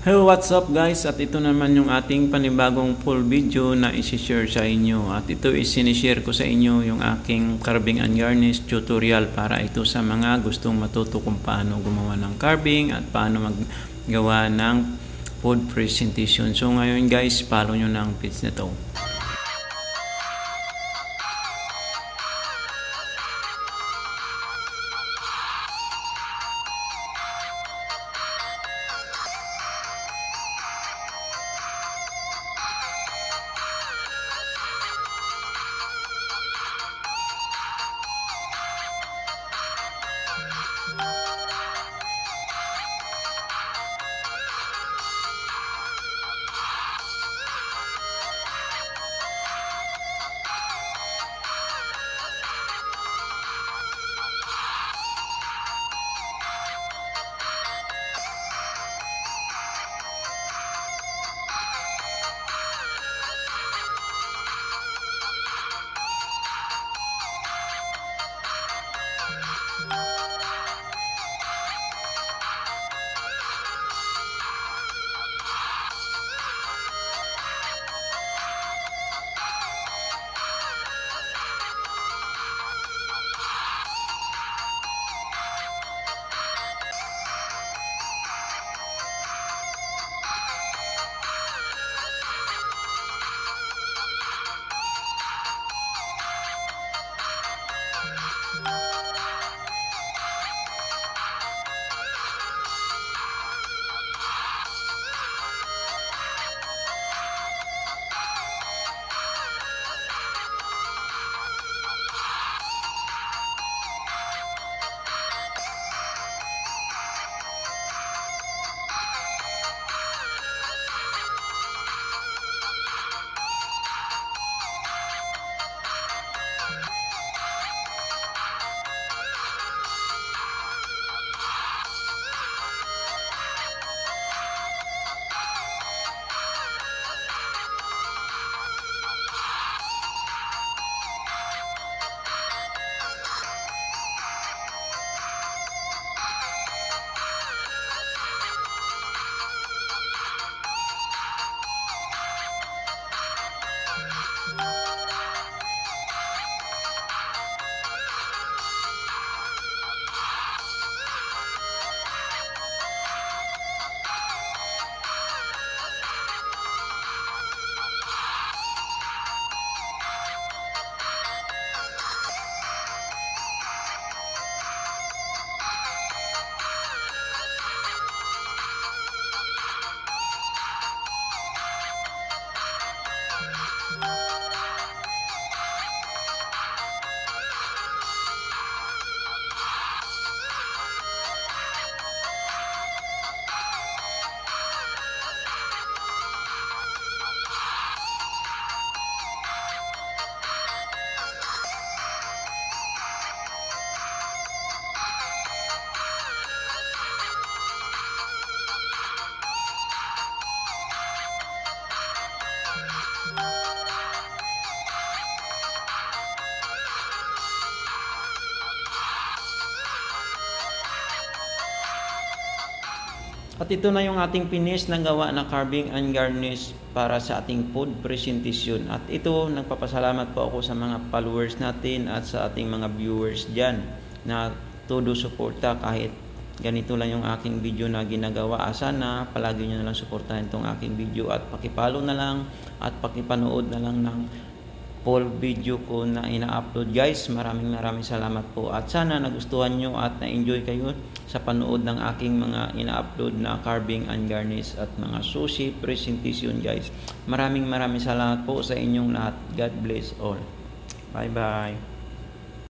Hello, what's up guys? At ito naman yung ating panibagong full video na isi-share sa inyo. At ito is sinishare ko sa inyo yung aking carving and garnish tutorial para ito sa mga gustong matuto kung paano gumawa ng carving at paano maggawa ng food presentation. So ngayon guys, follow nyo na ang page na to. At ito na yung ating finish na gawa na carving and garnish para sa ating food presentation. At ito, nagpapasalamat po ako sa mga followers natin at sa ating mga viewers dyan na todo suporta kahit ganito lang yung aking video na ginagawa. Sana palagi nyo na lang suportahan itong aking video at pakipalo na lang at pakipanood na lang ng full video ko na ina-upload guys. Maraming salamat po at sana nagustuhan nyo at na-enjoy kayo sa panood ng aking mga ina-upload na carving and garnish at mga sushi presentation guys. Maraming salamat po sa inyong lahat. God bless all. Bye bye.